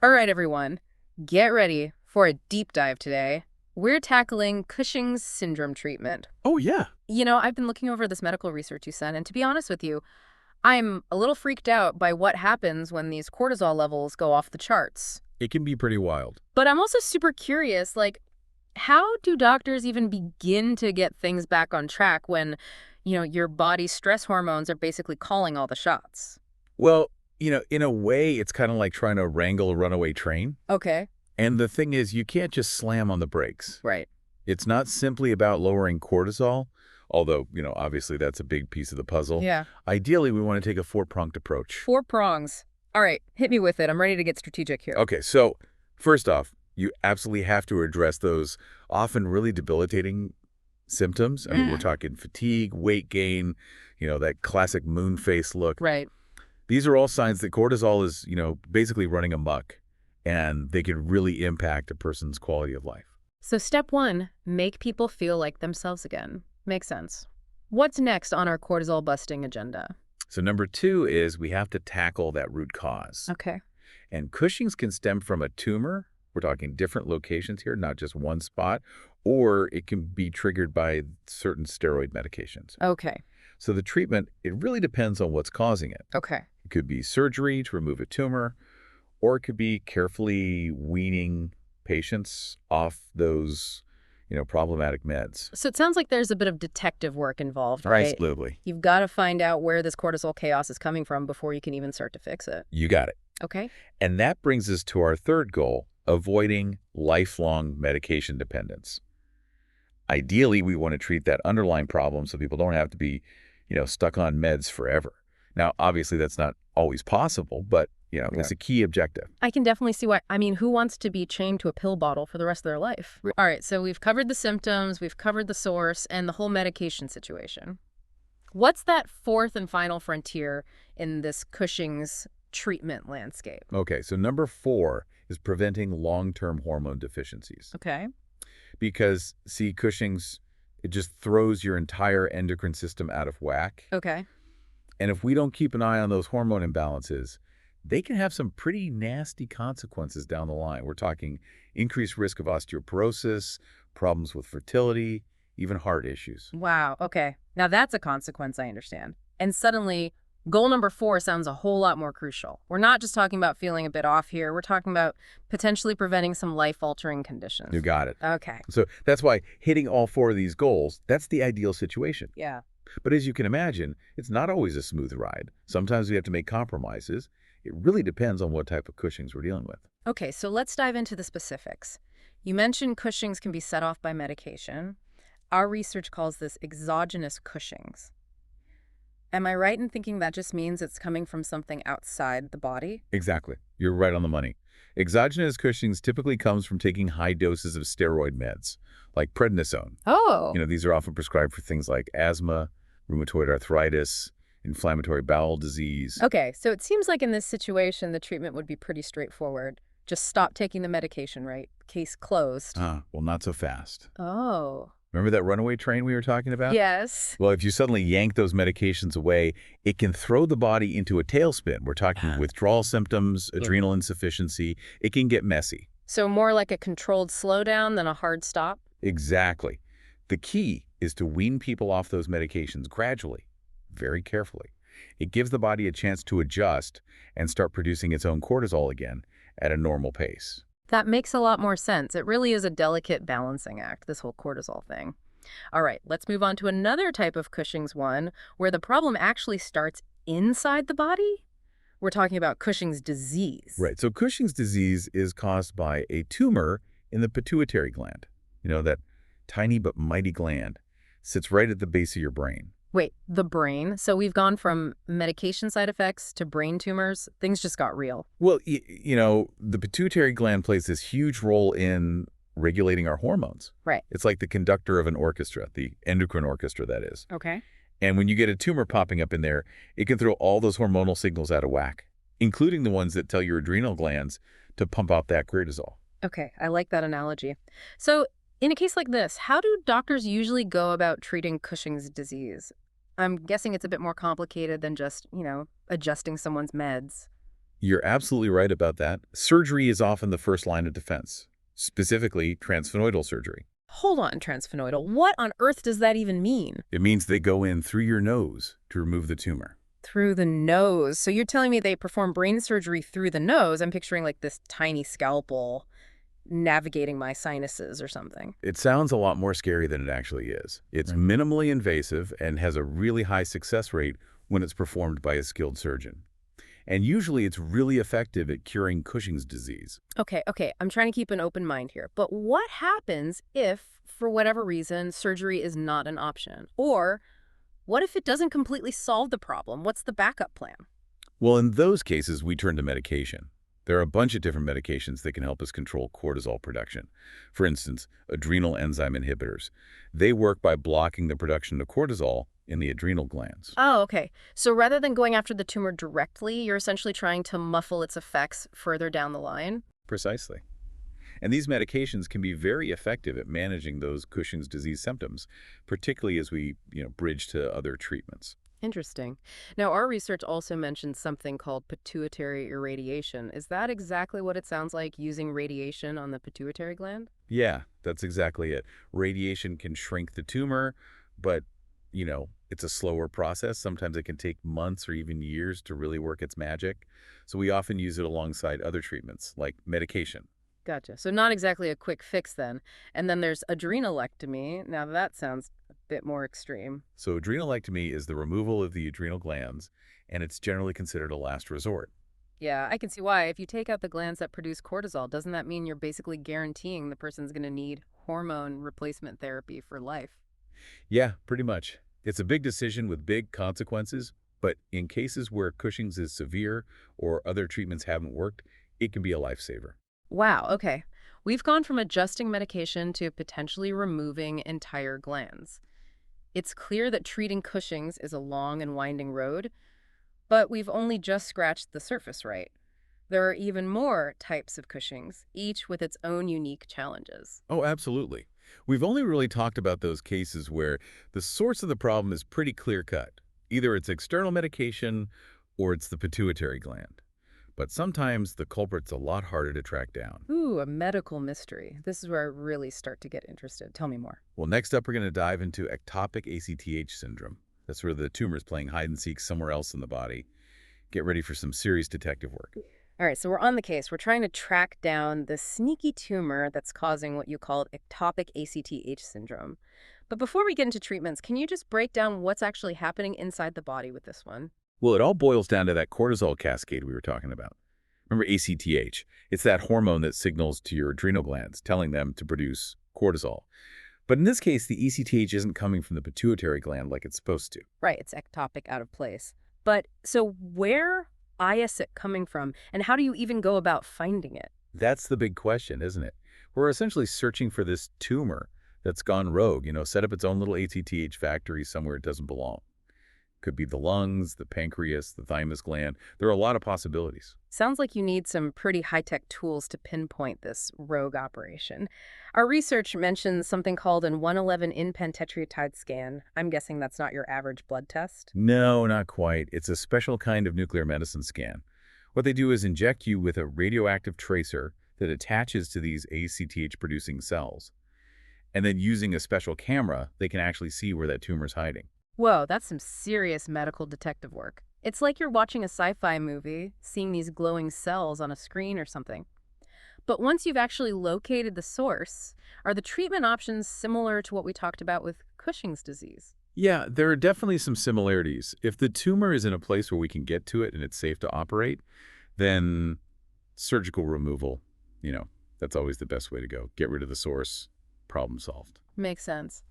All right, everyone, get ready for a deep dive today. We're tackling Cushing's syndrome treatment. Oh, yeah. I've been looking over this medical research you sent, and to be honest with you, I'm a little freaked out by what happens when these cortisol levels go off the charts. It can be pretty wild. But I'm also super curious, how do doctors even begin to get things back on track when, your body's stress hormones are basically calling all the shots? Well, in a way, it's kind of like trying to wrangle a runaway train. Okay. And the thing is, you can't just slam on the brakes. Right. It's not simply about lowering cortisol, although, obviously that's a big piece of the puzzle. Yeah. Ideally, we want to take a four-pronged approach. 4 prongs. All right, hit me with it. I'm ready to get strategic here. Okay, so first off, you absolutely have to address those often really debilitating symptoms. I mean, we're talking fatigue, weight gain, that classic moon face look. Right. These are all signs that cortisol is, basically running amok, and they can really impact a person's quality of life. So step 1, make people feel like themselves again. Makes sense. What's next on our cortisol busting agenda? So number 2 is we have to tackle that root cause. Okay. And Cushing's can stem from a tumor. We're talking different locations here, not just one spot, or it can be triggered by certain steroid medications. Okay. So the treatment, it really depends on what's causing it. Okay. It could be surgery to remove a tumor, or it could be carefully weaning patients off those, problematic meds. So it sounds like there's a bit of detective work involved, right? Absolutely. You've got to find out where this cortisol chaos is coming from before you can even start to fix it. You got it. Okay. And that brings us to our third goal, avoiding lifelong medication dependence. Ideally, we want to treat that underlying problem so people don't have to be, stuck on meds forever. Now, obviously, that's not always possible, but, it's a key objective. I can definitely see why. I mean, who wants to be chained to a pill bottle for the rest of their life? All right, so we've covered the symptoms, we've covered the source, and the whole medication situation. What's that fourth and final frontier in this Cushing's treatment landscape? Okay, so number 4 is preventing long-term hormone deficiencies. Okay. Because, see, Cushing's, it just throws your entire endocrine system out of whack. Okay. And if we don't keep an eye on those hormone imbalances, they can have some pretty nasty consequences down the line. We're talking increased risk of osteoporosis, problems with fertility, even heart issues. Wow. Okay. Now that's a consequence I understand. And suddenly, goal number 4 sounds a whole lot more crucial. We're not just talking about feeling a bit off here. We're talking about potentially preventing some life-altering conditions. You got it. Okay. So that's why hitting all 4 of these goals, that's the ideal situation. Yeah. But as you can imagine, it's not always a smooth ride. Sometimes we have to make compromises. It really depends on what type of Cushing's we're dealing with. Okay, so let's dive into the specifics. You mentioned Cushing's can be set off by medication. Our research calls this exogenous Cushing's. Am I right in thinking that just means it's coming from something outside the body? Exactly. You're right on the money. Exogenous Cushing's typically comes from taking high doses of steroid meds, like prednisone. Oh. These are often prescribed for things like asthma, rheumatoid arthritis, inflammatory bowel disease. Okay, so it seems like in this situation, the treatment would be pretty straightforward. Just stop taking the medication, right? Case closed. Well, not so fast. Oh. Remember that runaway train we were talking about? Yes. Well, if you suddenly yank those medications away, it can throw the body into a tailspin. We're talking withdrawal symptoms, adrenal insufficiency. It can get messy. So more like a controlled slowdown than a hard stop? Exactly. The key is to wean people off those medications gradually, very carefully. It gives the body a chance to adjust and start producing its own cortisol again at a normal pace. That makes a lot more sense. It really is a delicate balancing act, this whole cortisol thing. All right, let's move on to another type of Cushing's one, where the problem actually starts inside the body. We're talking about Cushing's disease. Right. So Cushing's disease is caused by a tumor in the pituitary gland. That tiny but mighty gland sits right at the base of your brain. Wait, the brain? So we've gone from medication side effects to brain tumors? Things just got real. Well, the pituitary gland plays this huge role in regulating our hormones. Right. It's like the conductor of an orchestra, the endocrine orchestra, that is. Okay. And when you get a tumor popping up in there, it can throw all those hormonal signals out of whack, including the ones that tell your adrenal glands to pump out that cortisol. Okay, I like that analogy. So in a case like this, how do doctors usually go about treating Cushing's disease? I'm guessing it's a bit more complicated than just, adjusting someone's meds. You're absolutely right about that. Surgery is often the first line of defense, specifically transsphenoidal surgery. Hold on, transsphenoidal. What on earth does that even mean? It means they go in through your nose to remove the tumor. Through the nose. So you're telling me they perform brain surgery through the nose. I'm picturing like this tiny scalpel navigating my sinuses or something. It sounds a lot more scary than it actually is. It's Right. minimally invasive and has a really high success rate when it's performed by a skilled surgeon. And usually it's really effective at curing Cushing's disease. Okay. I'm trying to keep an open mind here. But what happens if, for whatever reason, surgery is not an option? Or what if it doesn't completely solve the problem? What's the backup plan? Well, in those cases, we turn to medication. There are a bunch of different medications that can help us control cortisol production. For instance, adrenal enzyme inhibitors. They work by blocking the production of cortisol in the adrenal glands. Oh, okay. So rather than going after the tumor directly, you're essentially trying to muffle its effects further down the line? Precisely. And these medications can be very effective at managing those Cushing's disease symptoms, particularly as we, bridge to other treatments. Interesting. Now, our research also mentioned something called pituitary irradiation. Is that exactly what it sounds like, using radiation on the pituitary gland? Yeah, that's exactly it. Radiation can shrink the tumor, but, it's a slower process. Sometimes it can take months or even years to really work its magic. So we often use it alongside other treatments, like medication. Gotcha. So not exactly a quick fix then. And then there's adrenalectomy. Now that sounds a bit more extreme. So adrenalectomy is the removal of the adrenal glands, and it's generally considered a last resort. Yeah, I can see why. If you take out the glands that produce cortisol, doesn't that mean you're basically guaranteeing the person's going to need hormone replacement therapy for life? Yeah, pretty much. It's a big decision with big consequences, but in cases where Cushing's is severe or other treatments haven't worked, it can be a lifesaver. Wow, okay. We've gone from adjusting medication to potentially removing entire glands. It's clear that treating Cushing's is a long and winding road, but we've only just scratched the surface, right? There are even more types of Cushing's, each with its own unique challenges. Oh, absolutely. We've only really talked about those cases where the source of the problem is pretty clear-cut. Either it's external medication or it's the pituitary gland. But sometimes the culprit's a lot harder to track down. Ooh, a medical mystery. This is where I really start to get interested. Tell me more. Well, next up, we're going to dive into ectopic ACTH syndrome. That's where the tumor's playing hide and seek somewhere else in the body. Get ready for some serious detective work. All right, so we're on the case. We're trying to track down the sneaky tumor that's causing what you called ectopic ACTH syndrome. But before we get into treatments, can you just break down what's actually happening inside the body with this one? Well, it all boils down to that cortisol cascade we were talking about. Remember ACTH? It's that hormone that signals to your adrenal glands, telling them to produce cortisol. But in this case, the ACTH isn't coming from the pituitary gland like it's supposed to. Right, it's ectopic, out of place. But so where is it coming from, and how do you even go about finding it? That's the big question, isn't it? We're essentially searching for this tumor that's gone rogue, set up its own little ACTH factory somewhere it doesn't belong. Could be the lungs, the pancreas, the thymus gland. There are a lot of possibilities. Sounds like you need some pretty high-tech tools to pinpoint this rogue operation. Our research mentions something called an 111 in-pentatriotide scan. I'm guessing that's not your average blood test? No, not quite. It's a special kind of nuclear medicine scan. What they do is inject you with a radioactive tracer that attaches to these ACTH-producing cells. And then using a special camera, they can actually see where that tumor's hiding. Whoa, that's some serious medical detective work. It's like you're watching a sci-fi movie, seeing these glowing cells on a screen or something. But once you've actually located the source, are the treatment options similar to what we talked about with Cushing's disease? Yeah, there are definitely some similarities. If the tumor is in a place where we can get to it and it's safe to operate, then surgical removal, that's always the best way to go. Get rid of the source, problem solved. Makes sense.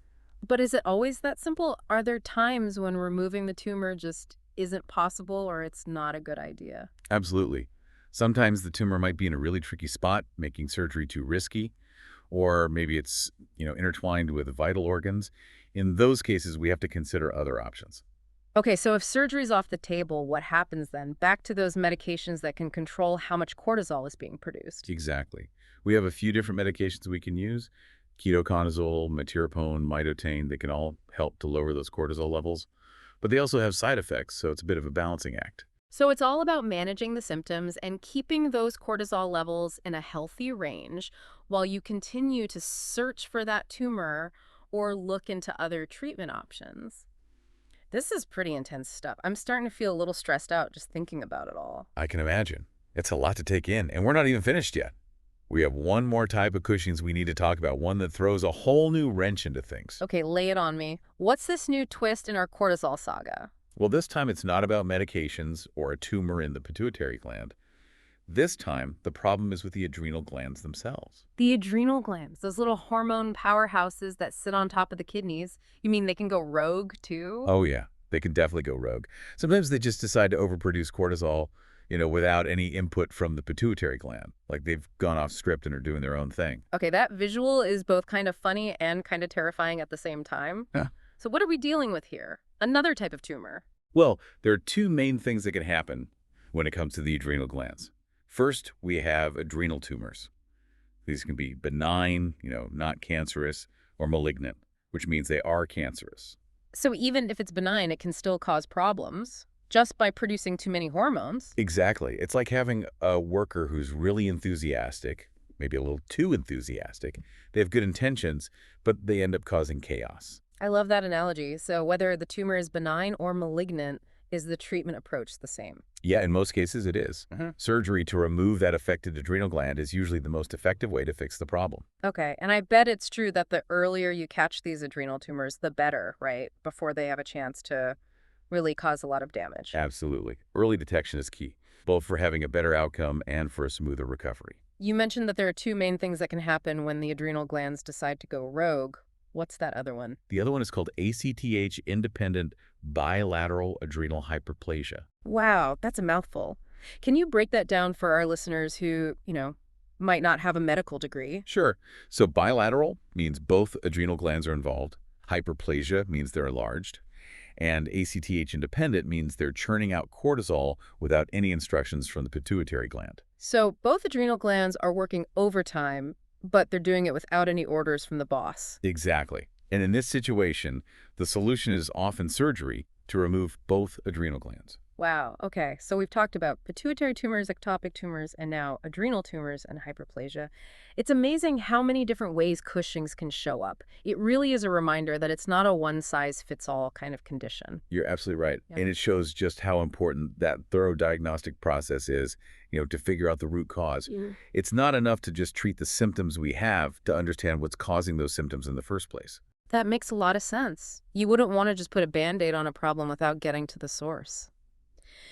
But is it always that simple? Are there times when removing the tumor just isn't possible or it's not a good idea? Absolutely. Sometimes the tumor might be in a really tricky spot, making surgery too risky, or maybe it's, intertwined with vital organs. In those cases, we have to consider other options. Okay, so if surgery's off the table, what happens then? Back to those medications that can control how much cortisol is being produced. Exactly. We have a few different medications we can use. Ketoconazole, metirapone, mitotane, they can all help to lower those cortisol levels. But they also have side effects, so it's a bit of a balancing act. So it's all about managing the symptoms and keeping those cortisol levels in a healthy range while you continue to search for that tumor or look into other treatment options. This is pretty intense stuff. I'm starting to feel a little stressed out just thinking about it all. I can imagine. It's a lot to take in, and we're not even finished yet. We have one more type of Cushing's we need to talk about, one that throws a whole new wrench into things. Okay, lay it on me. What's this new twist in our cortisol saga? Well, this time it's not about medications or a tumor in the pituitary gland. This time, the problem is with the adrenal glands themselves. The adrenal glands, those little hormone powerhouses that sit on top of the kidneys. You mean they can go rogue too? Oh, yeah, they can definitely go rogue. Sometimes they just decide to overproduce cortisol, without any input from the pituitary gland. Like they've gone off script and are doing their own thing. Okay, that visual is both kind of funny and kind of terrifying at the same time. Yeah. So what are we dealing with here? Another type of tumor. Well, there are two main things that can happen when it comes to the adrenal glands. First, we have adrenal tumors. These can be benign, not cancerous, or malignant, which means they are cancerous. So even if it's benign, it can still cause problems just by producing too many hormones. Exactly. It's like having a worker who's really enthusiastic, maybe a little too enthusiastic. They have good intentions, but they end up causing chaos. I love that analogy. So whether the tumor is benign or malignant, is the treatment approach the same? Yeah, in most cases it is. Surgery to remove that affected adrenal gland is usually the most effective way to fix the problem. Okay, and I bet it's true that the earlier you catch these adrenal tumors, the better, right? Before they have a chance to really cause a lot of damage. Absolutely. Early detection is key, both for having a better outcome and for a smoother recovery. You mentioned that there are two main things that can happen when the adrenal glands decide to go rogue. What's that other one? The other one is called ACTH-independent bilateral adrenal hyperplasia. Wow, that's a mouthful. Can you break that down for our listeners who, might not have a medical degree? Sure. So bilateral means both adrenal glands are involved. Hyperplasia means they're enlarged. And ACTH independent means they're churning out cortisol without any instructions from the pituitary gland. So both adrenal glands are working overtime, but they're doing it without any orders from the boss. Exactly. And in this situation, the solution is often surgery to remove both adrenal glands. Wow, okay. So we've talked about pituitary tumors, ectopic tumors, and now adrenal tumors and hyperplasia. It's amazing how many different ways Cushing's can show up. It really is a reminder that it's not a one-size-fits-all kind of condition. You're absolutely right. Yeah. And it shows just how important that thorough diagnostic process is, to figure out the root cause. It's not enough to just treat the symptoms we have to understand what's causing those symptoms in the first place. That makes a lot of sense. You wouldn't want to just put a Band-Aid on a problem without getting to the source.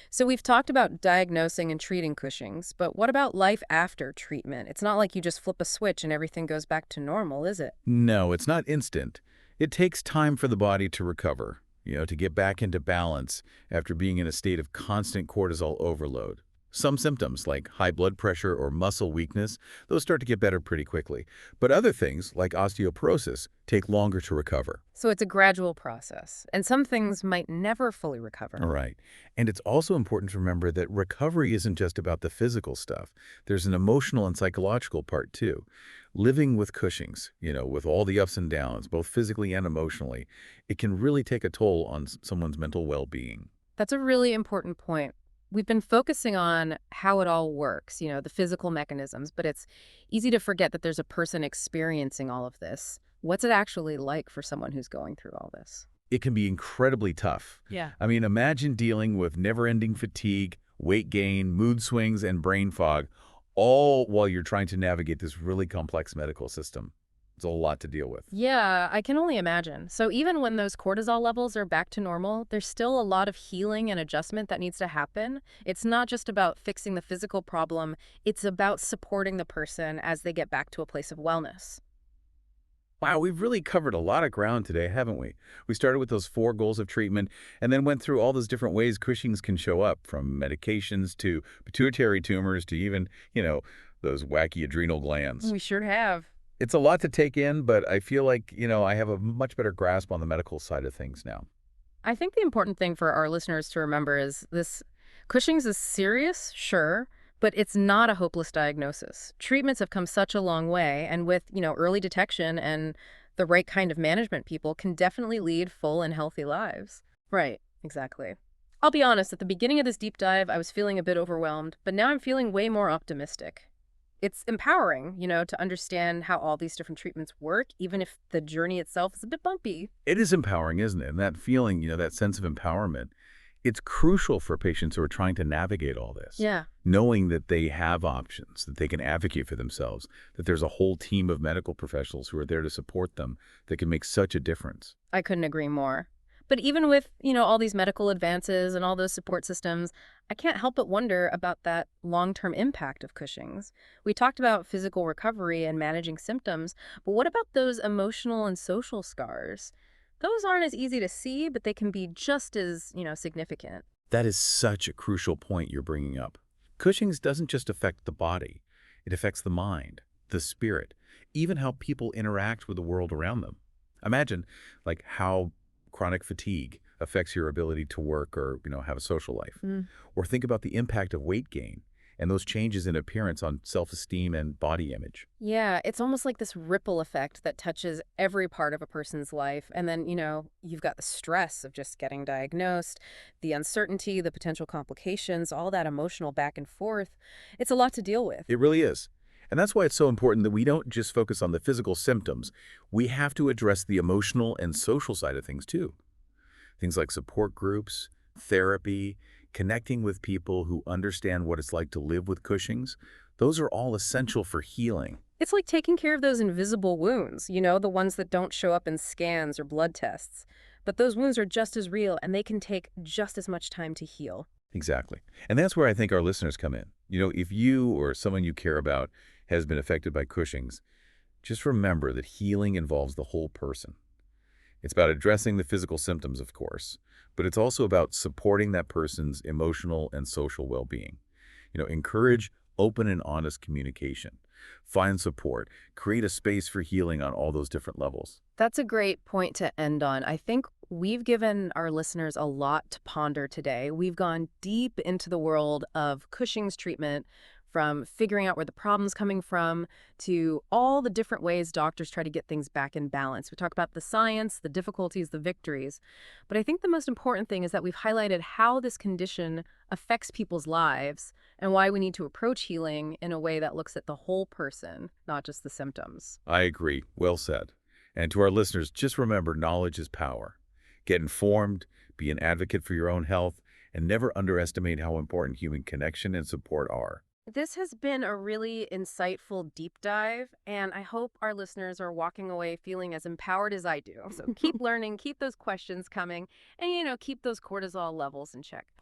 So we've talked about diagnosing and treating Cushing's, but what about life after treatment? It's not like you just flip a switch and everything goes back to normal, is it? No, it's not instant. It takes time for the body to recover, to get back into balance after being in a state of constant cortisol overload. Some symptoms, like high blood pressure or muscle weakness, those start to get better pretty quickly. But other things, like osteoporosis, take longer to recover. So it's a gradual process, and some things might never fully recover. All right. And it's also important to remember that recovery isn't just about the physical stuff. There's an emotional and psychological part, too. Living with Cushing's, with all the ups and downs, both physically and emotionally, it can really take a toll on someone's mental well-being. That's a really important point. We've been focusing on how it all works, the physical mechanisms, but it's easy to forget that there's a person experiencing all of this. What's it actually like for someone who's going through all this? It can be incredibly tough. Yeah. I mean, imagine dealing with never-ending fatigue, weight gain, mood swings, and brain fog, all while you're trying to navigate this really complex medical system. It's a lot to deal with. Yeah, I can only imagine. So even when those cortisol levels are back to normal, there's still a lot of healing and adjustment that needs to happen. It's not just about fixing the physical problem, it's about supporting the person as they get back to a place of wellness. Wow, we've really covered a lot of ground today, haven't we? We started with those 4 goals of treatment and then went through all those different ways Cushing's can show up, from medications to pituitary tumors to even, those wacky adrenal glands. We sure have. It's a lot to take in, but I feel like, I have a much better grasp on the medical side of things now. I think the important thing for our listeners to remember is this: Cushing's is serious, sure, but it's not a hopeless diagnosis. Treatments have come such a long way, and with, early detection and the right kind of management, people can definitely lead full and healthy lives. Right, exactly. I'll be honest, at the beginning of this deep dive, I was feeling a bit overwhelmed, but now I'm feeling way more optimistic. It's empowering, to understand how all these different treatments work, even if the journey itself is a bit bumpy. It is empowering, isn't it? And that feeling, that sense of empowerment, it's crucial for patients who are trying to navigate all this. Yeah. Knowing that they have options, that they can advocate for themselves, that there's a whole team of medical professionals who are there to support them that can make such a difference. I couldn't agree more. But even with, all these medical advances and all those support systems, I can't help but wonder about that long-term impact of Cushing's. We talked about physical recovery and managing symptoms, but what about those emotional and social scars? Those aren't as easy to see, but they can be just as, significant. That is such a crucial point you're bringing up. Cushing's doesn't just affect the body. It affects the mind, the spirit, even how people interact with the world around them. Imagine, how chronic fatigue affects your ability to work or, have a social life. Or think about the impact of weight gain and those changes in appearance on self-esteem and body image. Yeah, it's almost like this ripple effect that touches every part of a person's life. And then, you've got the stress of just getting diagnosed, the uncertainty, the potential complications, all that emotional back and forth. It's a lot to deal with. It really is. And that's why it's so important that we don't just focus on the physical symptoms. We have to address the emotional and social side of things too. Things like support groups, therapy, connecting with people who understand what it's like to live with Cushing's. Those are all essential for healing. It's like taking care of those invisible wounds, the ones that don't show up in scans or blood tests. But those wounds are just as real, and they can take just as much time to heal. Exactly. And that's where I think our listeners come in. If you or someone you care about has been affected by Cushing's, just remember that healing involves the whole person. It's about addressing the physical symptoms, of course, but it's also about supporting that person's emotional and social well-being. Encourage open and honest communication. Find support. Create a space for healing on all those different levels. That's a great point to end on. I think we've given our listeners a lot to ponder today. We've gone deep into the world of Cushing's treatment, from figuring out where the problem's coming from to all the different ways doctors try to get things back in balance. We talk about the science, the difficulties, the victories. But I think the most important thing is that we've highlighted how this condition affects people's lives and why we need to approach healing in a way that looks at the whole person, not just the symptoms. I agree. Well said. And to our listeners, just remember, knowledge is power. Get informed, be an advocate for your own health, and never underestimate how important human connection and support are. This has been a really insightful deep dive, and I hope our listeners are walking away feeling as empowered as I do. So keep learning, keep those questions coming, and, keep those cortisol levels in check.